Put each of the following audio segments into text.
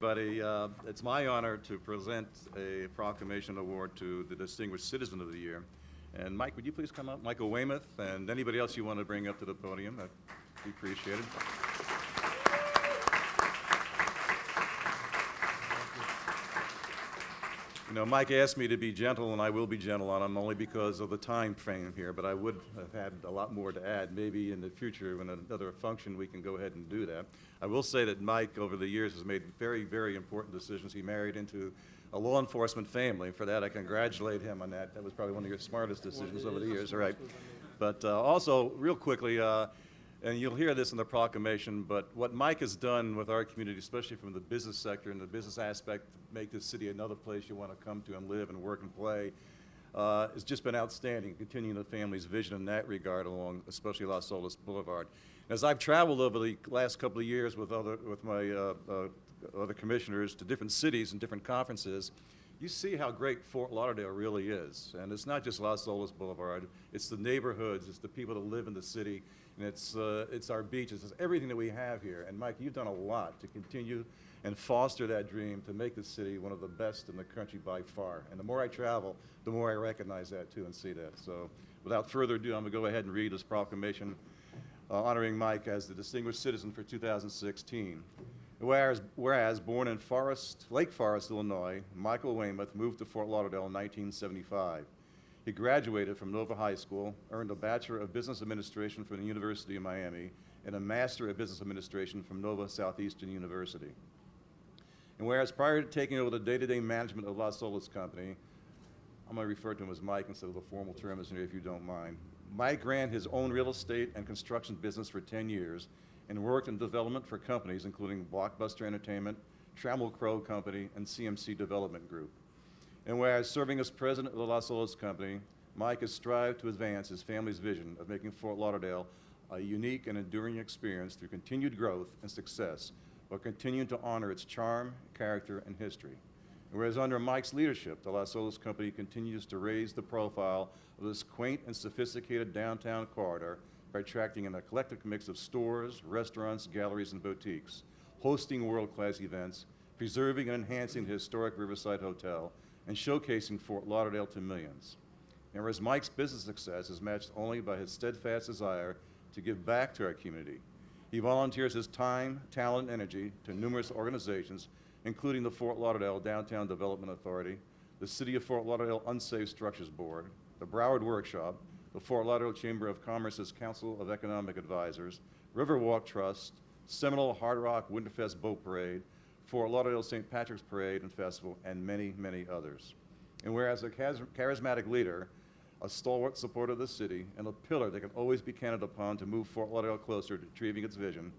Buddy, it's my honor to present a proclamation award to the Distinguished Citizen of the Year. And Mike, would you please come up? Michael Weymouth, and anybody else you want to bring up to the podium, that'd be appreciated. You know, Mike asked me to be gentle, and I will be gentle on him only because of the time frame here, but I would have had a lot more to add. Maybe in the future, when another function, we can go ahead and do that. I will say that Mike, over the years, has made very, very important decisions. He married into a law enforcement family. For that, I congratulate him on that. That was probably one of your smartest decisions over the years, all right? But also, real quickly, and you'll hear this in the proclamation, but what Mike has done with our community, especially from the business sector and the business aspect, to make this city another place you want to come to and live and work and play, has just been outstanding, continuing the family's vision in that regard along especially Las Olas Boulevard. As I've traveled over the last couple of years with my other commissioners to different cities and different conferences, you see how great Fort Lauderdale really is. And it's not just Las Olas Boulevard, it's the neighborhoods, it's the people that live in the city, and it's our beaches, it's everything that we have here. And Mike, you've done a lot to continue and foster that dream to make the city one of the best in the country by far. And the more I travel, the more I recognize that too and see that. So without further ado, I'm gonna go ahead and read this proclamation honoring Mike as the Distinguished Citizen for 2016. Whereas born in Lake Forest, Illinois, Michael Weymouth moved to Fort Lauderdale in 1975. He graduated from Nova High School, earned a Bachelor of Business Administration from the University of Miami, and a Master of Business Administration from Nova Southeastern University. And whereas prior to taking over the day-to-day management of Las Olas Company, I'm going to refer to him as Mike instead of the formal term as if you don't mind. Mike ran his own real estate and construction business for 10 years and worked in development for companies including Blockbuster Entertainment, Trammell Crow Company, and CMC Development Group. And whereas serving as president of the Las Olas Company, Mike has strived to advance his family's vision of making Fort Lauderdale a unique and enduring experience through continued growth and success, while continuing to honor its charm, character, and history. And whereas under Mike's leadership, the Las Olas Company continues to raise the profile of this quaint and sophisticated downtown corridor by attracting an eclectic mix of stores, restaurants, galleries, and boutiques, hosting world-class events, preserving and enhancing the historic Riverside Hotel, and showcasing Fort Lauderdale to millions. And whereas Mike's business success is matched only by his steadfast desire to give back to our community, he volunteers his time, talent, and energy to numerous organizations, including the Fort Lauderdale Downtown Development Authority, the City of Fort Lauderdale Unsafe Structures Board, the Broward Workshop, the Fort Lauderdale Chamber of Commerce's Council of Economic Advisors, Riverwalk Trust, Seminole Hard Rock Winterfest Boat Parade, Fort Lauderdale St. Patrick's Parade and Festival, and many, many others. And whereas a charismatic leader, a stalwart supporter of the city, and a pillar that can always be counted upon to move Fort Lauderdale closer to achieving its vision,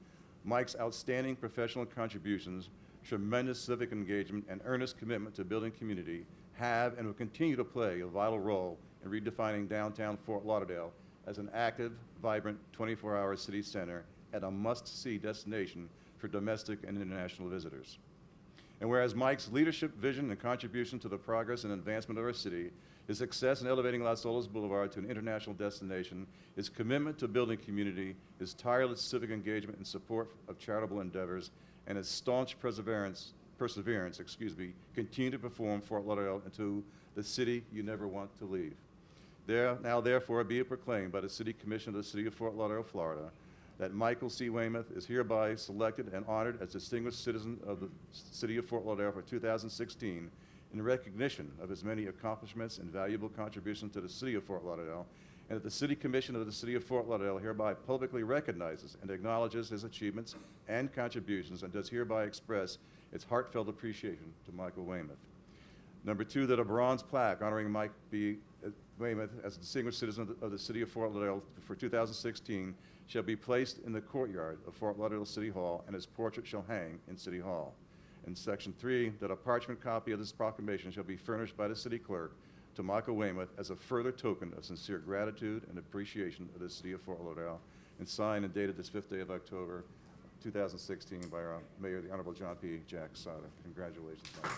Mike's outstanding professional contributions, tremendous civic engagement, and earnest commitment to building community have and will continue to play a vital role in redefining downtown Fort Lauderdale as an active, vibrant, 24-hour city center and a must-see destination for domestic and international visitors. And whereas Mike's leadership, vision, and contribution to the progress and advancement of our city, his success in elevating Las Olas Boulevard to an international destination, his commitment to building community, his tireless civic engagement and support of charitable endeavors, and his staunch perseverance, continue to perform Fort Lauderdale into the city you never want to leave. Now therefore be it proclaimed by the City Commission of the City of Fort Lauderdale, Florida, that Michael C. Weymouth is hereby selected and honored as Distinguished Citizen of the City of Fort Lauderdale for 2016 in recognition of his many accomplishments and valuable contributions to the City of Fort Lauderdale, and that the City Commission of the City of Fort Lauderdale hereby publicly recognizes and acknowledges his achievements and contributions and does hereby express its heartfelt appreciation to Michael Weymouth. Number two, that a bronze plaque honoring Mike B. Weymouth as a Distinguished Citizen of the City of Fort Lauderdale for 2016 shall be placed in the courtyard of Fort Lauderdale City Hall, and his portrait shall hang in City Hall. And section 3, that a parchment copy of this proclamation shall be furnished by the city clerk to Michael Weymouth as a further token of sincere gratitude and appreciation of the City of Fort Lauderdale, and signed and dated this 5th day of October, 2016 by our Mayor, the Honorable John P. Jack Sauter. Congratulations, Mike.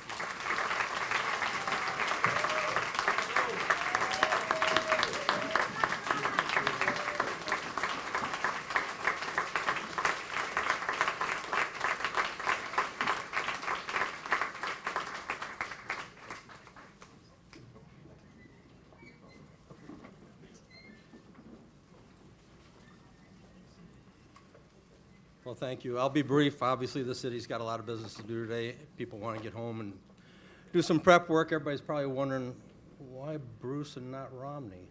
Well, thank you. I'll be brief. Obviously, the city's got a lot of business to do today. People want to get home and do some prep work. Everybody's probably wondering, why Bruce and not Romney?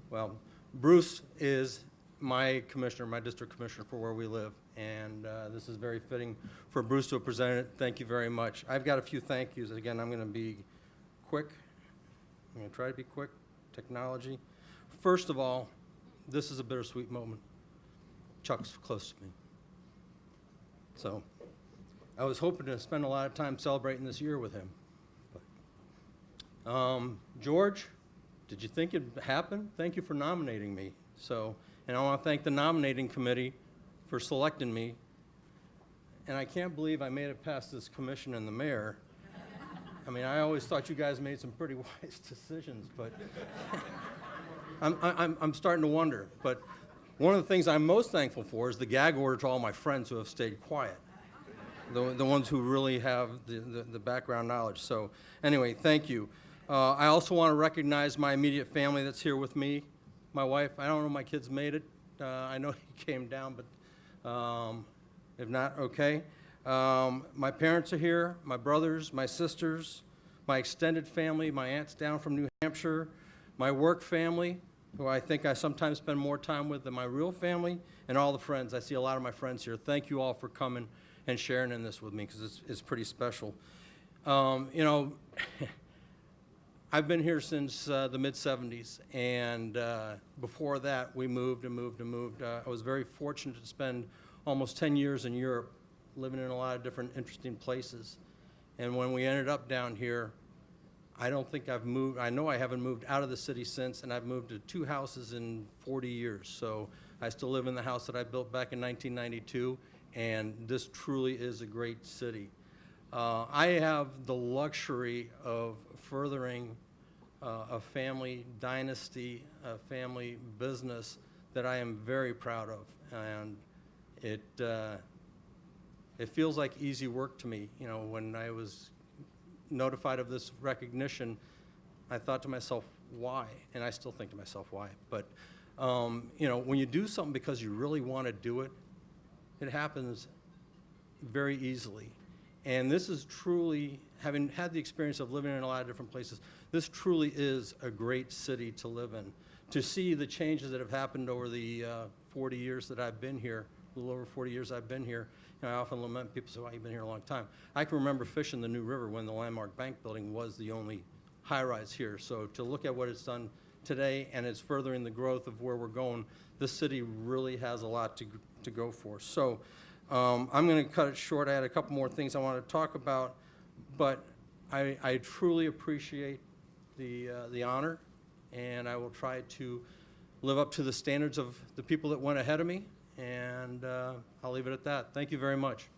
Well, Bruce is my commissioner, my district commissioner for where we live, and this is very fitting for Bruce to have presented it. Thank you very much. I've got a few thank yous. Again, I'm going to be quick. I'm going to try to be quick. Technology. First of all, this is a bittersweet moment. Chuck's close to me. So I was hoping to spend a lot of time celebrating this year with him. But, George, did you think it'd happen? Thank you for nominating me. So, and I want to thank the nominating committee for selecting me. And I can't believe I made it past this commission and the mayor. I mean, I always thought you guys made some pretty wise decisions, but I'm starting to wonder. But one of the things I'm most thankful for is the gag order to all my friends who have stayed quiet, the ones who really have the background knowledge. So anyway, thank you. I also want to recognize my immediate family that's here with me. My wife, I don't know if my kids made it. I know he came down, but if not, okay. My parents are here, my brothers, my sisters, my extended family, my aunts down from New Hampshire, my work family, who I think I sometimes spend more time with than my real family, and all the friends. I see a lot of my friends here. Thank you all for coming and sharing in this with me, because it's pretty special. You know, I've been here since the mid-'70s, and before that, we moved and moved and moved. I was very fortunate to spend almost 10 years in Europe, living in a lot of different interesting places. And when we ended up down here, I don't think I've moved, I know I haven't moved out of the city since, and I've moved to 2 houses in 40 years. So I still live in the house that I built back in 1992, and this truly is a great city. I have the luxury of furthering a family dynasty, a family business that I am very proud of. And it feels like easy work to me. You know, when I was notified of this recognition, I thought to myself, why? And I still think to myself, why? But, you know, when you do something because you really want to do it, it happens very easily. And this is truly, having had the experience of living in a lot of different places, this truly is a great city to live in. To see the changes that have happened over the 40 years that I've been here, a little over 40 years I've been here. You know, I often lament, people say, well, you've been here a long time. I can remember fishing the New River when the Landmark Bank building was the only high-rise here. So to look at what it's done today, and it's furthering the growth of where we're going, this city really has a lot to go for. So I'm going to cut it short. I had a couple more things I want to talk about, but I truly appreciate the honor, and I will try to live up to the standards of the people that went ahead of me. And I'll leave it at that. Thank you very much.